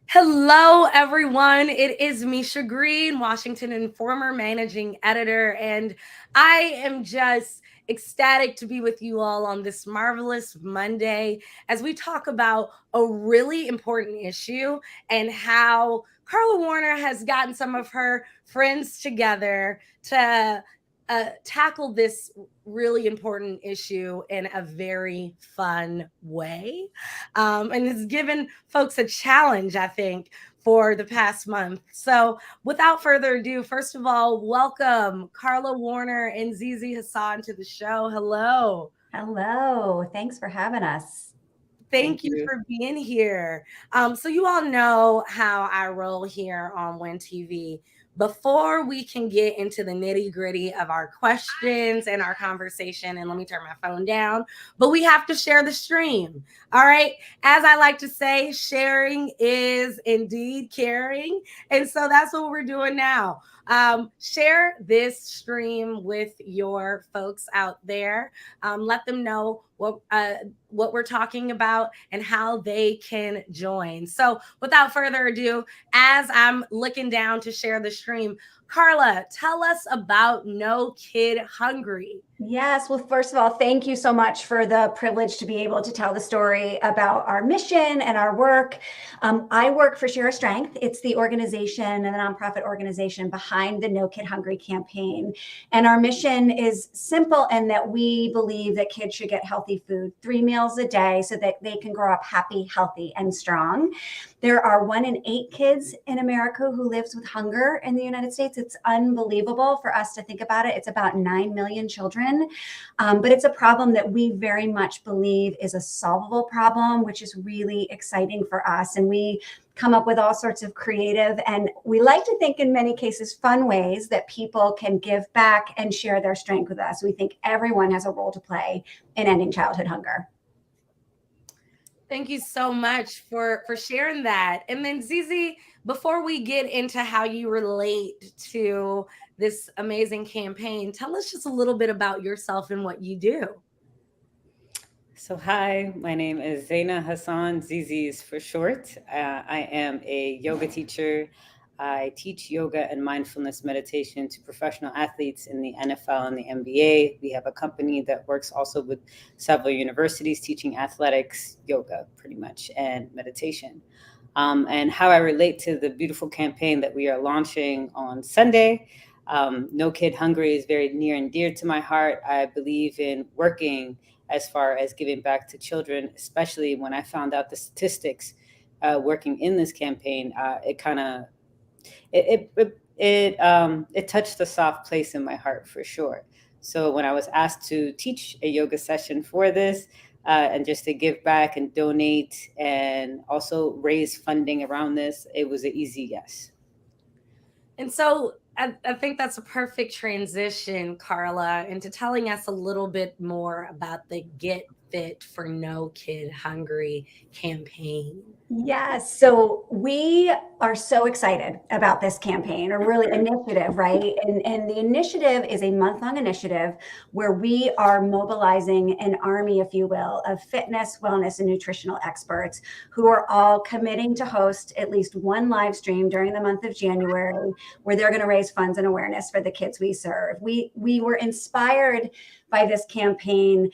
Hello, everyone. It is Misha Green, Washington and former managing editor, and I am just ecstatic to be with you all on this marvelous Monday as we talk about a really important issue and how Carla Warner has gotten some of her friends together to tackle this really important issue in a very fun way. And it's given folks a challenge, I think, for the past month. So, without further ado, first of all, welcome Carla Warner and Zizi Hassan to the show. Hello. Hello. Thanks for having us. Thank Thank you you. for being here. So you all know how I roll here on Win TV. Before we can get into the nitty gritty of our questions and our conversation, and let me turn my phone down, but we have to share the stream. All right. As I like to say, sharing is indeed caring. And so that's what we're doing now. Share this stream with your folks out there. Let them know what we're talking about and how they can join. So, without further ado, as I'm looking down to share the stream, Carla, tell us about No Kid Hungry. Yes. Well, first of all, thank you so much for the privilege to be able to tell the story about our mission and our work. I work for Share Strength. It's the organization and the nonprofit organization behind the No Kid Hungry campaign. And our mission is simple in that we believe that kids should get healthy food 3 meals a day so that they can grow up happy, healthy, and strong. There are 1 in 8 kids in America who lives with hunger in the United States. It's unbelievable for us to think about it. It's about 9 million children. But it's a problem that we very much believe is a solvable problem, which is really exciting for us. And we come up with all sorts of creative and we like to think in many cases fun ways that people can give back and share their strength with us. We think everyone has a role to play in ending childhood hunger. Thank you so much for sharing that. And then Zizi, before we get into how you relate to this amazing campaign, tell us just a little bit about yourself and what you do. So, hi, my name is Zaina Hassan, Zizi's for short. I am a yoga teacher. I teach yoga and mindfulness meditation to professional athletes in the NFL and the NBA. We have a company that works also with several universities teaching athletics, yoga, pretty much, and meditation. And how I relate to the beautiful campaign that we are launching on Sunday. No Kid Hungry is very near and dear to my heart. I believe in working as far as giving back to children, especially when I found out the statistics working in this campaign. It kind of it touched a soft place in my heart for sure. So when I was asked to teach a yoga session for this, and just to give back and donate and also raise funding around this, it was an easy yes. And so I think that's a perfect transition, Carla, into telling us a little bit more about the Get Fit for No Kid Hungry campaign. Yes. So we are so excited about this campaign or really initiative, right? And the initiative is a month-long initiative where we are mobilizing an army, if you will, of fitness, wellness, and nutritional experts who are all committing to host at least one live stream during the month of January where they're going to raise funds and awareness for the kids we serve. We were inspired by this campaign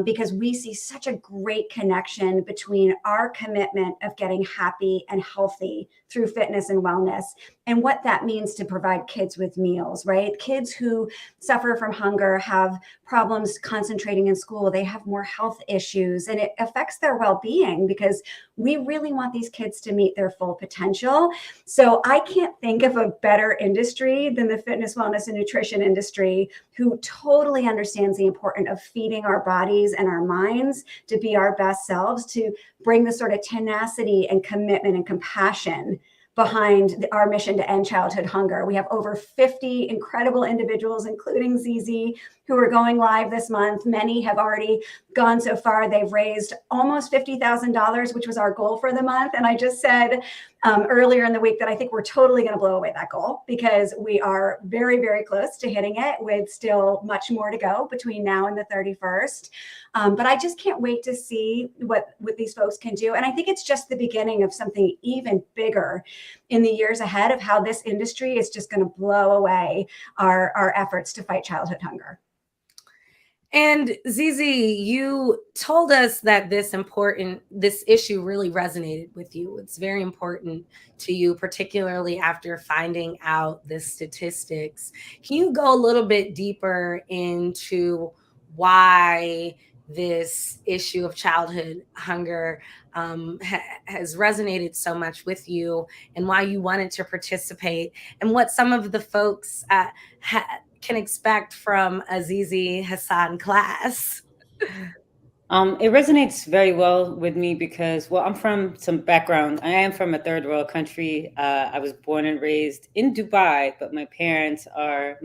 because we see such a great connection between our commitment of getting happy and healthy through fitness and wellness and what that means to provide kids with meals, right? Kids who suffer from hunger have problems concentrating in school. They have more health issues and it affects their well-being because we really want these kids to meet their full potential. So I can't think of a better industry than the fitness, wellness, and nutrition industry who totally understands the importance of feeding our bodies and our minds to be our best selves, to bring the sort of tenacity and commitment and compassion behind our mission to end childhood hunger. We have over 50 incredible individuals, including Zizi, who are going live this month. Many have already gone so far. They've raised almost $50,000, which was our goal for the month. And I just said, earlier in the week that I think we're totally going to blow away that goal, because we are very, very close to hitting it, with still much more to go between now and the 31st. But I just can't wait to see what these folks can do. And I think it's just the beginning of something even bigger in the years ahead, of how this industry is just going to blow away our efforts to fight childhood hunger. And Zizi, you told us that this issue really resonated with you. It's very important to you, particularly after finding out the statistics. Can you go a little bit deeper into why this issue of childhood hunger has resonated so much with you, and why you wanted to participate, and what some of the folks can expect from a Zizi Hasan class? It resonates very well with me because, well, I'm from some background. I am from a third world country. I was born and raised in Dubai, but my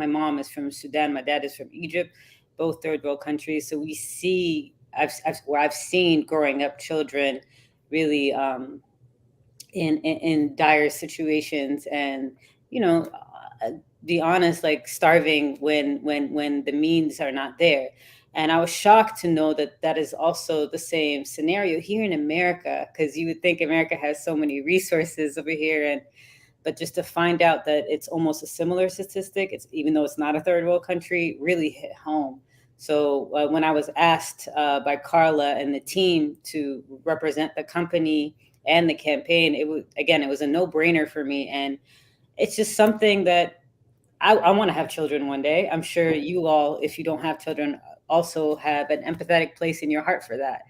mom is from Sudan, my dad is from Egypt, both third world countries. So I've seen growing up children really in dire situations, and be honest, like starving when the means are not there. And I was shocked to know that that is also the same scenario here in America, because you would think America has so many resources over here, but just to find out that it's almost a similar statistic, even though it's not a third world country, really hit home. So when I was asked by Carla and the team to represent the company and the campaign, it was a no-brainer for me. And it's just something that I want to have children one day. I'm sure you all, if you don't have children, also have an empathetic place in your heart for that.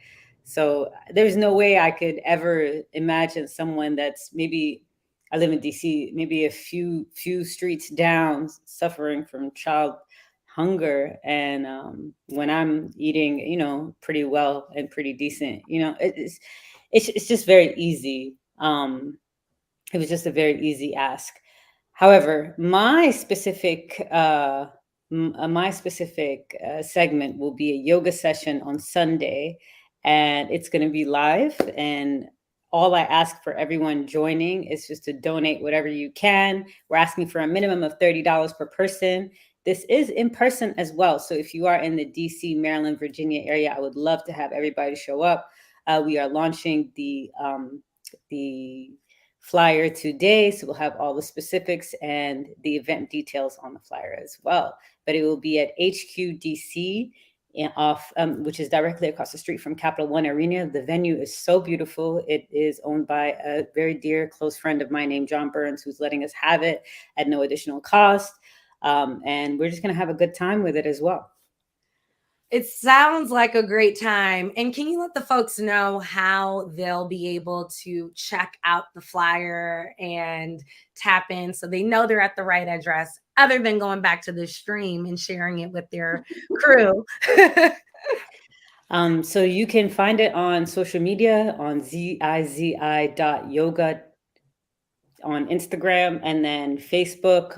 So there's no way I could ever imagine someone that's maybe, I live in DC, maybe a few streets down, suffering from child hunger. And when I'm eating, pretty well and pretty decent, it's just very easy. It was just a very easy ask. However, my specific segment will be a yoga session on Sunday, and it's going to be live. And all I ask for everyone joining is just to donate whatever you can. We're asking for a minimum of $30 per person. This is in person as well. So if you are in the DC, Maryland, Virginia area, I would love to have everybody show up. We are launching the flyer today, so we'll have all the specifics and the event details on the flyer as well. But it will be at HQDC, which is directly across the street from Capital One Arena. The venue is so beautiful. It is owned by a very dear, close friend of mine named John Burns, who's letting us have it at no additional cost. And we're just going to have a good time with it as well. It sounds like a great time. And can you let the folks know how they'll be able to check out the flyer and tap in, so they know they're at the right address, other than going back to the stream and sharing it with their crew? So you can find it on social media on zizi.yoga on Instagram, and then Facebook.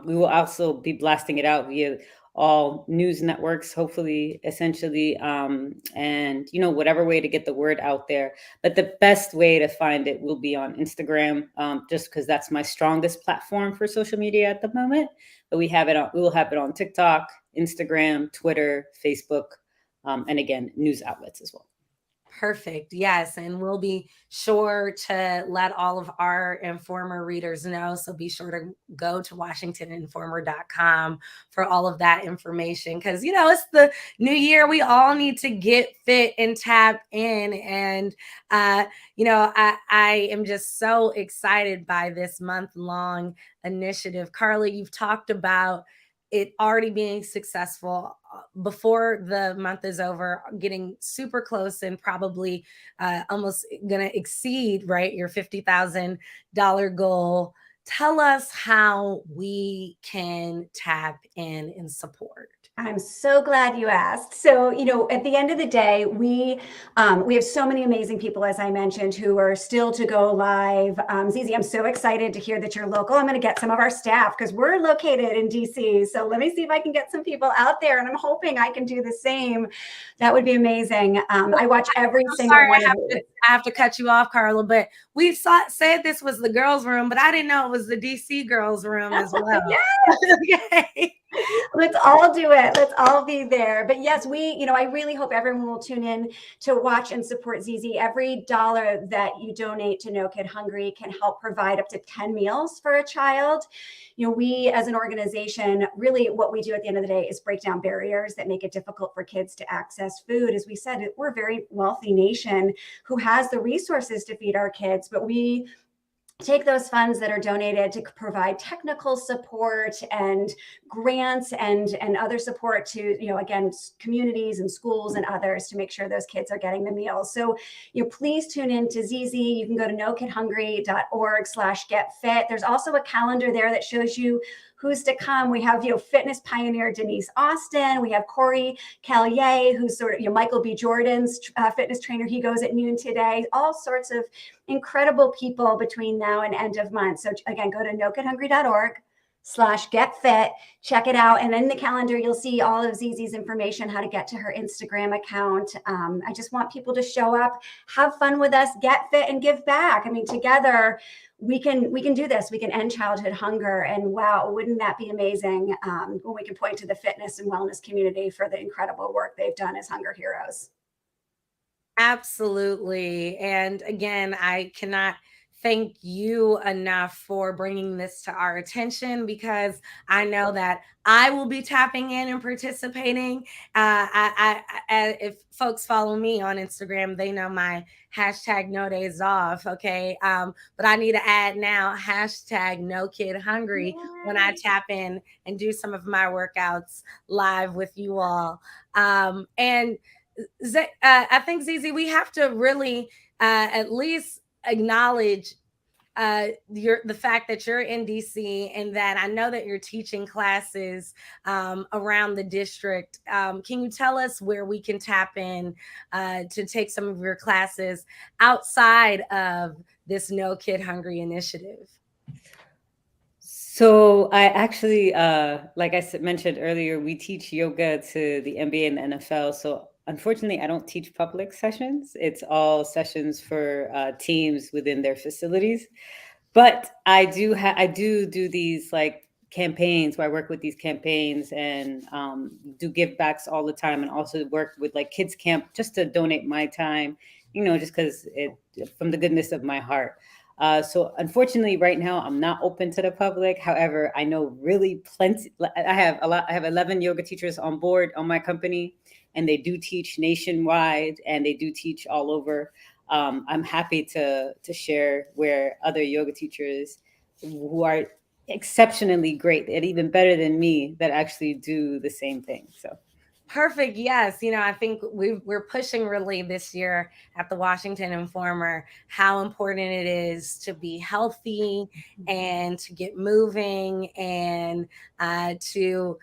We will also be blasting it out via all news networks, hopefully, essentially, and whatever way to get the word out there. But the best way to find it will be on Instagram, just because that's my strongest platform for social media at the moment. But we will have it on TikTok, Instagram, Twitter, Facebook, and again, news outlets as well. Perfect. Yes. And we'll be sure to let all of our Informer readers know. So be sure to go to WashingtonInformer.com for all of that information. Because, it's the new year. We all need to get fit and tap in. And, I am just so excited by this month-long initiative. Carla, you've talked about it already being successful before the month is over, getting super close, and probably almost going to exceed, right, your $50,000 goal. Tell us how we can tap in and support. I'm so glad you asked. So, at the end of the day, we have so many amazing people, as I mentioned, who are still to go live. Zizi, I'm so excited to hear that you're local. I'm going to get some of our staff because we're located in DC. So let me see if I can get some people out there, and I'm hoping I can do the same. That would be amazing. I watch every single Sorry, one of you. I have to cut you off, Carla, but we said this was the girls' room, but I didn't know it was the DC girls' room as well. Okay. Let's all do it. Let's all be there. But yes, I really hope everyone will tune in to watch and support Zizi. Every dollar that you donate to No Kid Hungry can help provide up to 10 meals for a child. We as an organization, really what we do at the end of the day is break down barriers that make it difficult for kids to access food. As we said, we're a very wealthy nation who has the resources to feed our kids, but we take those funds that are donated to provide technical support and grants and other support to, again, communities and schools and others to make sure those kids are getting the meals. So, please tune in to Zizi. You can go to nokidhungry.org/getfit. There's also a calendar there that shows you who's to come. We have, fitness pioneer Denise Austin. We have Corey Callier, who's sort of, Michael B. Jordan's fitness trainer. He goes at noon today. All sorts of incredible people between now and end of month. So again, go to nokidhungry.org/getfit. Check it out. And in the calendar, you'll see all of Zizi's information, how to get to her Instagram account. I just want people to show up, have fun with us, get fit, and give back. I mean, together, we can do this. We can end childhood hunger. And wow, wouldn't that be amazing when we can point to the fitness and wellness community for the incredible work they've done as hunger heroes. Absolutely. And again, I cannot thank you enough for bringing this to our attention, because I know that I will be tapping in and participating. If folks follow me on Instagram, they know my hashtag no days off. Okay. But I need to add now hashtag no kid hungry when I tap in and do some of my workouts live with you all. And I think, Zizi, we have to really at least acknowledge the fact that you're in DC, and that I know that you're teaching classes around the district. Can you tell us where we can tap in to take some of your classes outside of this No Kid Hungry initiative? So I actually, like I mentioned earlier, we teach yoga to the NBA and the NFL. So unfortunately, I don't teach public sessions. It's all sessions for teams within their facilities. But I do these like campaigns where I work with these campaigns and do give backs all the time, and also work with like kids camp just to donate my time, just because from the goodness of my heart. So unfortunately, right now I'm not open to the public. However, I know really plenty. I have 11 yoga teachers on board on my company, and they do teach nationwide, and they do teach all over. I'm happy to share where other yoga teachers who are exceptionally great and even better than me that actually do the same thing. So. Perfect. Yes. I think we're pushing really this year at the Washington Informer how important it is to be healthy and to get moving, and to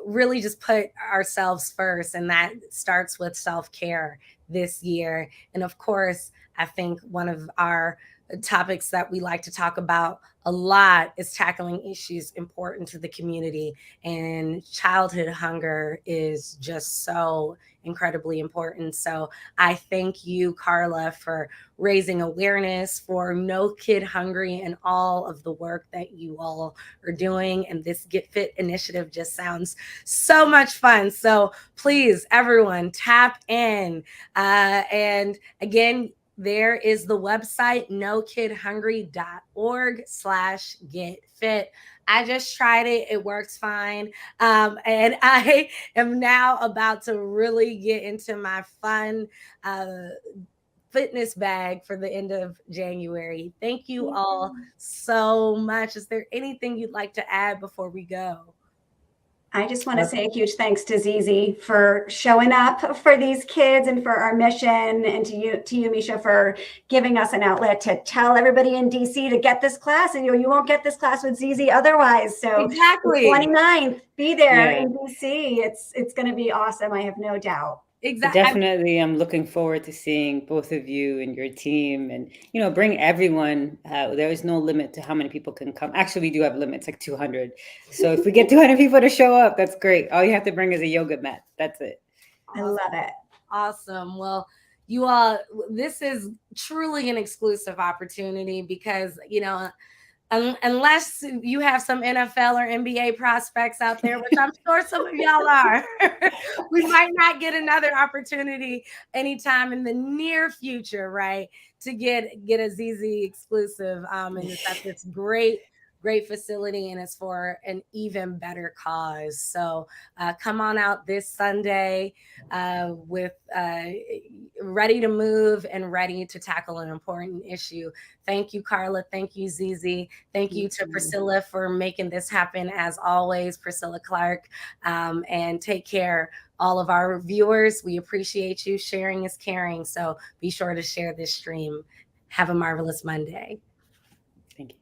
really just put ourselves first. And that starts with self-care this year. And of course, I think one of our topics that we like to talk about a lot is tackling issues important to the community, and childhood hunger is just so incredibly important. So I thank you, Carla, for raising awareness for No Kid Hungry and all of the work that you all are doing. And this Get Fit initiative just sounds so much fun. So please, everyone, tap in. And again, there is the website, nokidhungry.org/getfit. I just tried it. It works fine. And I am now about to really get into my fun fitness bag for the end of January. Thank you all so much. Is there anything you'd like to add before we go? I just want to say a huge thanks to Zizi for showing up for these kids and for our mission, and to you, Misha, for giving us an outlet to tell everybody in DC to get this class, and you won't get this class with Zizi otherwise. So Exactly. 29th, be there Yeah. in DC. It's going to be awesome. I have no doubt. Exactly. Definitely, I'm looking forward to seeing both of you and your team, and bring everyone. There is no limit to how many people can come. Actually, we do have limits, like 200. So if we get 200 people to show up, that's great. All you have to bring is a yoga mat. That's it. I love it. Awesome. Well, you all, this is truly an exclusive opportunity because, unless you have some NFL or NBA prospects out there, which I'm sure some of y'all are, we might not get another opportunity anytime in the near future, right? To get a ZZ exclusive. And it's at this great facility, and it's for an even better cause. So come on out this Sunday with ready to move and ready to tackle an important issue. Thank you, Carla. Thank you, Zizi. Thank you to Priscilla for making this happen, as always, Priscilla Clark. And take care, all of our viewers. We appreciate you. Sharing is caring. So be sure to share this stream. Have a marvelous Monday. Thank you.